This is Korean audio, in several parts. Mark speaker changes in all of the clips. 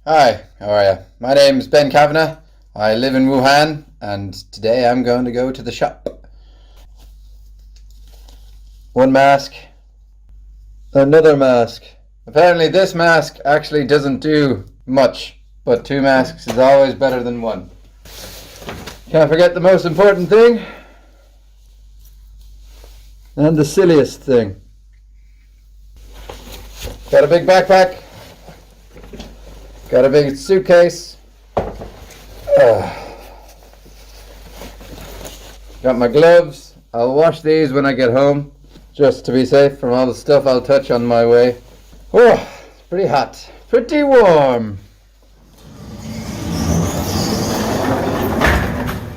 Speaker 1: Hi, how are you? My name's Ben Kavanagh. I live in Wuhan, and today I'm going to go to the shop. One mask, another mask. Apparently this mask actually doesn't do much, but two masks is always better than one. Can't forget the most important thing, and the silliest thing. Got a big backpack. Got a big suitcase. Got my gloves. I'll wash these when I get home, just to be safe from all the stuff I'll touch on my way. Oh, it's pretty hot. Pretty warm.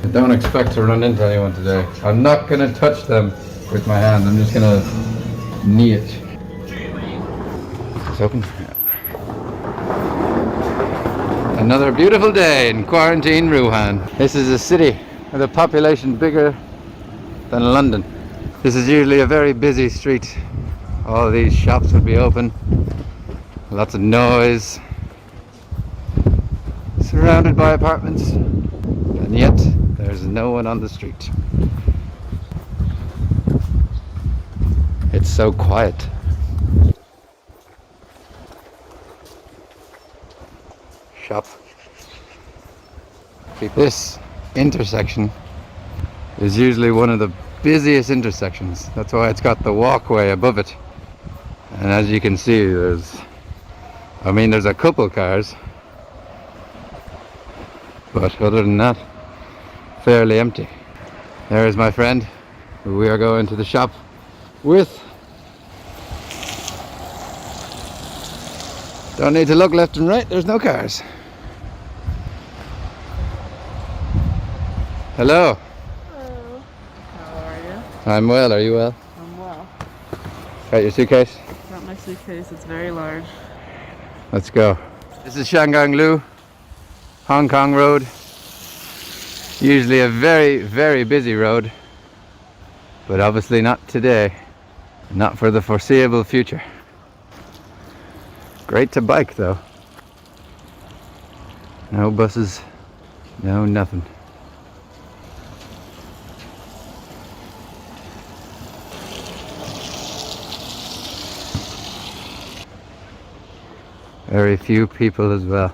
Speaker 1: I don't expect to run into anyone today. I'm not going to touch them with my hands. I'm just going to knee it. It's open. Another beautiful day in quarantine Wuhan. This is a city with a population bigger than London. This is usually a very busy street. All these shops would be open. Lots of noise. Surrounded by apartments. And yet, there's no one on the street. It's so quiet. Shop. This intersection is usually one of the busiest intersections. That's why it's got the walkway above it. And as you can see, there's a couple cars, but other than that, fairly empty. There's my friend, who we are going to the shop with. Don't need to look left and right, there's no cars. Hello.
Speaker 2: Hello. How are you?
Speaker 1: I'm well, are you well?
Speaker 2: I'm well.
Speaker 1: Got your suitcase?
Speaker 2: Got my suitcase, it's very large.
Speaker 1: Let's go. This is Shanggang-Lu, Hong Kong Road. Usually a very, very busy road, but obviously not today. Not for the foreseeable future. Great to bike though. No buses, no nothing. Very few people as well.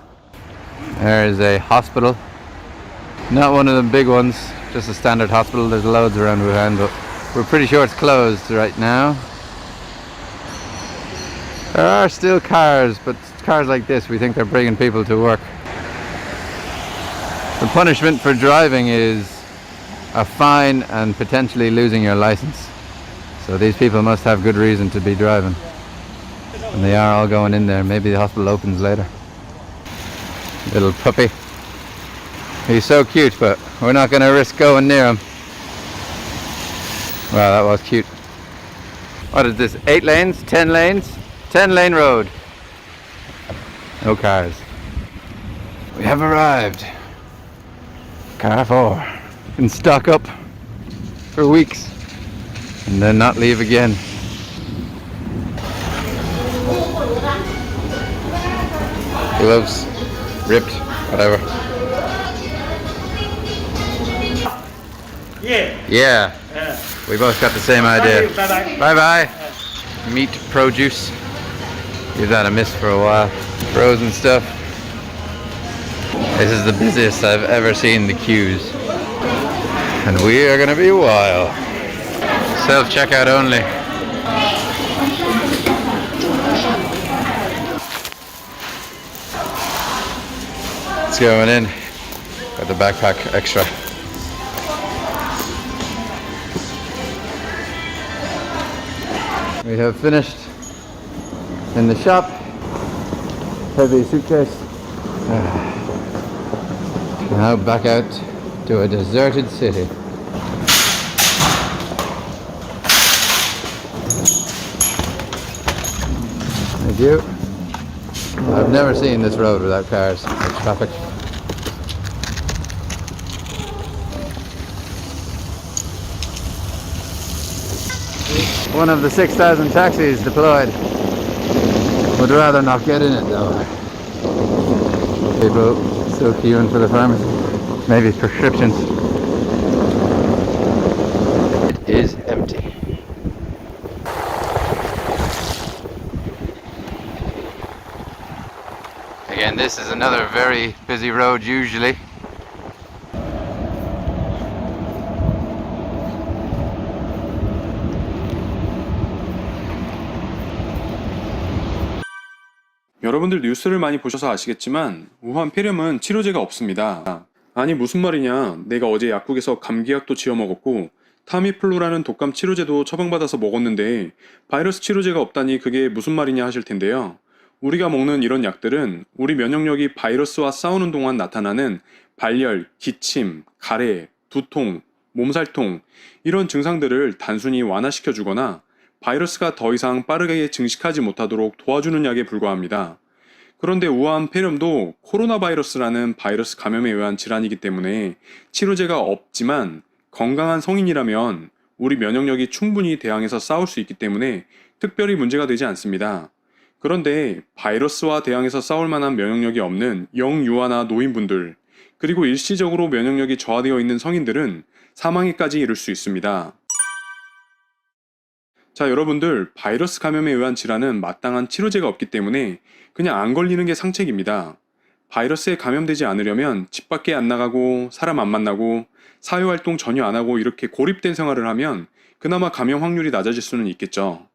Speaker 1: There is a hospital. Not one of the big ones, just a standard hospital. There's loads around Wuhan, but we're pretty sure it's closed right now. There are still cars, but cars like this, we think they're bringing people to work. The punishment for driving is a fine and potentially losing your license. So these people must have good reason to be driving. And they are all going in there. Maybe the hospital opens later. Little puppy. He's so cute, but we're not going to risk going near him. Wow, that was cute. What is this? 8 lanes? 10 lanes? 10-lane road. No cars. We have arrived. Carrefour. You can stock up for weeks and then not leave again. Gloves, ripped, whatever. Yeah. We both got the same idea.
Speaker 3: Bye-bye.
Speaker 1: Bye-bye. Meat produce. Give that a miss for a while. Frozen stuff. This is the busiest I've ever seen the queues. And we are gonna be wild. Self-checkout only. It's going in. Got the backpack extra. We have finished in the shop. Heavy suitcase. Now back out to a deserted city. Thank you. I've never seen this road without cars or traffic. One of the 6,000 taxis deployed. Would rather not get in it though. People still queuing for the pharmacy. Maybe prescriptions. It is empty. Again, this is another very busy road usually.
Speaker 3: 여러분들 뉴스를 많이 보셔서 아시겠지만 우한 폐렴은 치료제가 없습니다. 아니 무슨 말이냐, 내가 어제 약국에서 감기약도 지어 먹었고 타미플루라는 독감 치료제도 처방받아서 먹었는데 바이러스 치료제가 없다니 그게 무슨 말이냐 하실 텐데요. 우리가 먹는 이런 약들은 우리 면역력이 바이러스와 싸우는 동안 나타나는 발열, 기침, 가래, 두통, 몸살통 이런 증상들을 단순히 완화시켜 주거나 바이러스가 더 이상 빠르게 증식하지 못하도록 도와주는 약에 불과합니다. 그런데 우한 폐렴도 코로나 바이러스라는 바이러스 감염에 의한 질환이기 때문에 치료제가 없지만 건강한 성인이라면 우리 면역력이 충분히 대항해서 싸울 수 있기 때문에 특별히 문제가 되지 않습니다. 그런데 바이러스와 대항해서 싸울 만한 면역력이 없는 영유아나 노인분들, 그리고 일시적으로 면역력이 저하되어 있는 성인들은 사망에까지 이를 수 있습니다. 자, 여러분들, 바이러스 감염에 의한 질환은 마땅한 치료제가 없기 때문에 그냥 안 걸리는 게 상책입니다. 바이러스에 감염되지 않으려면 집 밖에 안 나가고 사람 안 만나고 사회활동 전혀 안 하고 이렇게 고립된 생활을 하면 그나마 감염 확률이 낮아질 수는 있겠죠.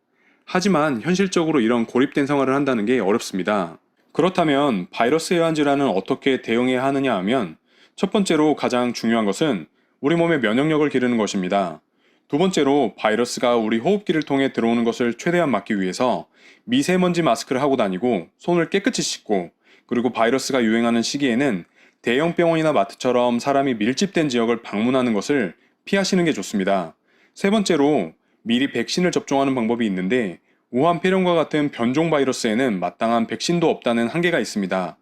Speaker 3: 하지만 현실적으로 이런 고립된 생활을 한다는 게 어렵습니다. 그렇다면 바이러스에 의한 질환은 어떻게 대응해야 하느냐 하면 첫 번째로 가장 중요한 것은 우리 몸의 면역력을 기르는 것입니다. 두 번째로 바이러스가 우리 호흡기를 통해 들어오는 것을 최대한 막기 위해서 미세먼지 마스크를 하고 다니고 손을 깨끗이 씻고, 그리고 바이러스가 유행하는 시기에는 대형 병원이나 마트처럼 사람이 밀집된 지역을 방문하는 것을 피하시는 게 좋습니다. 세 번째로 미리 백신을 접종하는 방법이 있는데 우한 폐렴과 같은 변종 바이러스에는 마땅한 백신도 없다는 한계가 있습니다.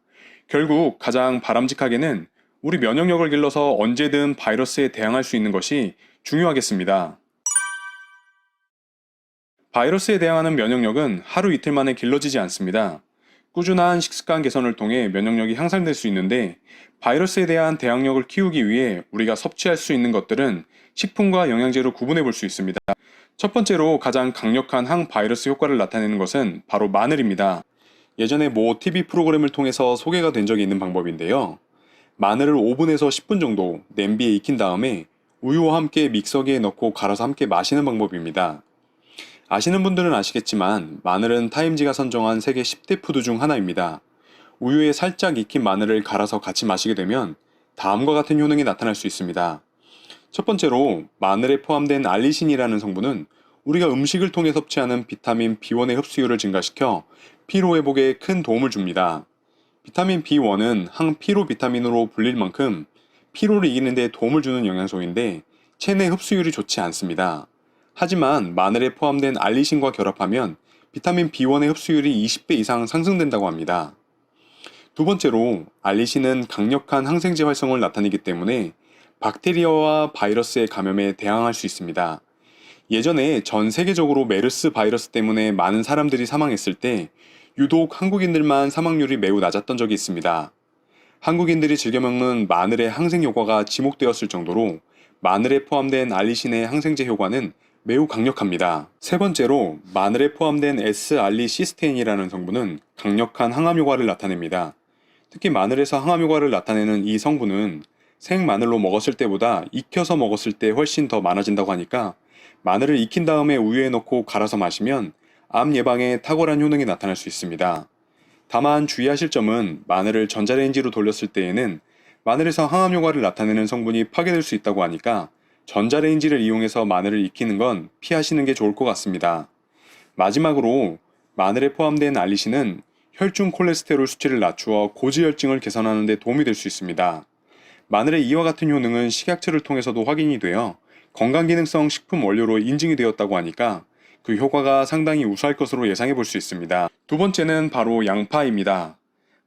Speaker 3: 결국 가장 바람직하게는 우리 면역력을 길러서 언제든 바이러스에 대항할 수 있는 것이 중요하겠습니다. 바이러스에 대항하는 면역력은 하루 이틀 만에 길러지지 않습니다. 꾸준한 식습관 개선을 통해 면역력이 향상될 수 있는데 바이러스에 대한 대항력을 키우기 위해 우리가 섭취할 수 있는 것들은 식품과 영양제로 구분해 볼 수 있습니다. 첫 번째로 가장 강력한 항바이러스 효과를 나타내는 것은 바로 마늘입니다. 예전에 모 TV 프로그램을 통해서 소개가 된 적이 있는 방법인데요. 마늘을 5분에서 10분 정도 냄비에 익힌 다음에 우유와 함께 믹서기에 넣고 갈아서 함께 마시는 방법입니다. 아시는 분들은 아시겠지만 마늘은 타임지가 선정한 세계 10대 푸드 중 하나입니다. 우유에 살짝 익힌 마늘을 갈아서 같이 마시게 되면 다음과 같은 효능이 나타날 수 있습니다. 첫 번째로 마늘에 포함된 알리신이라는 성분은 우리가 음식을 통해 섭취하는 비타민 B1의 흡수율을 증가시켜 피로회복에 큰 도움을 줍니다. 비타민 B1은 항피로 비타민으로 불릴 만큼 피로를 이기는 데 도움을 주는 영양소인데 체내 흡수율이 좋지 않습니다. 하지만 마늘에 포함된 알리신과 결합하면 비타민 B1의 흡수율이 20배 이상 상승된다고 합니다. 두 번째로 알리신은 강력한 항생제 활성을 나타내기 때문에 박테리아와 바이러스의 감염에 대항할 수 있습니다. 예전에 전 세계적으로 메르스 바이러스 때문에 많은 사람들이 사망했을 때 유독 한국인들만 사망률이 매우 낮았던 적이 있습니다. 한국인들이 즐겨 먹는 마늘의 항생 효과가 지목되었을 정도로 마늘에 포함된 알리신의 항생제 효과는 매우 강력합니다. 세 번째로 마늘에 포함된 S알리시스테인이라는 성분은 강력한 항암 효과를 나타냅니다. 특히 마늘에서 항암 효과를 나타내는 이 성분은 생마늘로 먹었을 때보다 익혀서 먹었을 때 훨씬 더 많아진다고 하니까 마늘을 익힌 다음에 우유에 넣고 갈아서 마시면 암 예방에 탁월한 효능이 나타날 수 있습니다. 다만 주의하실 점은 마늘을 전자레인지로 돌렸을 때에는 마늘에서 항암 효과를 나타내는 성분이 파괴될 수 있다고 하니까 전자레인지를 이용해서 마늘을 익히는 건 피하시는 게 좋을 것 같습니다. 마지막으로 마늘에 포함된 알리신은 혈중 콜레스테롤 수치를 낮추어 고지혈증을 개선하는 데 도움이 될 수 있습니다. 마늘의 이와 같은 효능은 식약처를 통해서도 확인이 되어 건강기능성 식품 원료로 인증이 되었다고 하니까 그 효과가 상당히 우수할 것으로 예상해 볼 수 있습니다. 두 번째는 바로 양파입니다.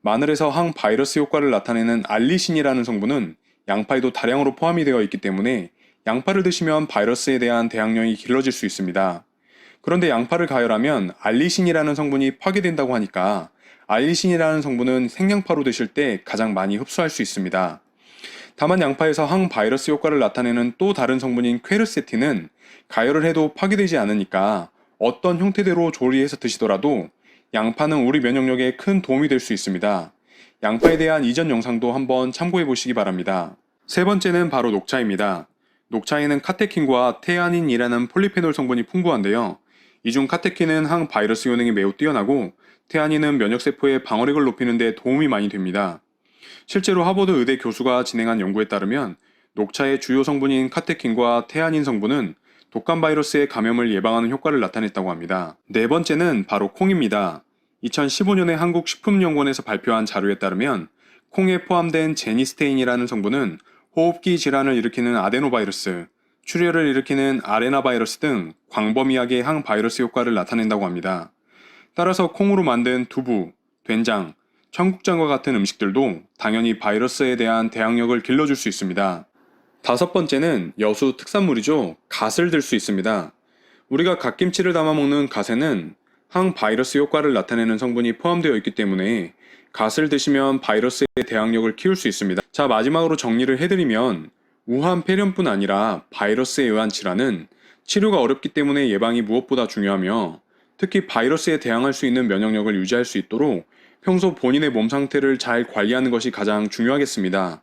Speaker 3: 마늘에서 항바이러스 효과를 나타내는 알리신이라는 성분은 양파에도 다량으로 포함이 되어 있기 때문에 양파를 드시면 바이러스에 대한 대항력이 길러질 수 있습니다. 그런데 양파를 가열하면 알리신이라는 성분이 파괴된다고 하니까 알리신이라는 성분은 생양파로 드실 때 가장 많이 흡수할 수 있습니다. 다만 양파에서 항바이러스 효과를 나타내는 또 다른 성분인 퀘르세틴은 가열을 해도 파괴되지 않으니까 어떤 형태대로 조리해서 드시더라도 양파는 우리 면역력에 큰 도움이 될 수 있습니다. 양파에 대한 이전 영상도 한번 참고해 보시기 바랍니다. 세 번째는 바로 녹차입니다. 녹차에는 카테킨과 테아닌이라는 폴리페놀 성분이 풍부한데요. 이 중 카테킨은 항바이러스 효능이 매우 뛰어나고 테아닌은 면역세포의 방어력을 높이는 데 도움이 많이 됩니다. 실제로 하버드 의대 교수가 진행한 연구에 따르면 녹차의 주요 성분인 카테킨과 테아닌 성분은 독감 바이러스의 감염을 예방하는 효과를 나타냈다고 합니다. 네 번째는 바로 콩입니다. 2015년에 한국식품연구원에서 발표한 자료에 따르면 콩에 포함된 제니스테인이라는 성분은 호흡기 질환을 일으키는 아데노바이러스, 출혈을 일으키는 아레나바이러스 등 광범위하게 항바이러스 효과를 나타낸다고 합니다. 따라서 콩으로 만든 두부, 된장, 청국장과 같은 음식들도 당연히 바이러스에 대한 대항력을 길러줄 수 있습니다. 다섯 번째는 여수 특산물이죠. 갓을 들 수 있습니다. 우리가 갓김치를 담아 먹는 갓에는 항바이러스 효과를 나타내는 성분이 포함되어 있기 때문에 갓을 드시면 바이러스의 대항력을 키울 수 있습니다. 자, 마지막으로 정리를 해드리면 우한 폐렴뿐 아니라 바이러스에 의한 질환은 치료가 어렵기 때문에 예방이 무엇보다 중요하며 특히 바이러스에 대항할 수 있는 면역력을 유지할 수 있도록 평소 본인의 몸 상태를 잘 관리하는 것이 가장 중요하겠습니다.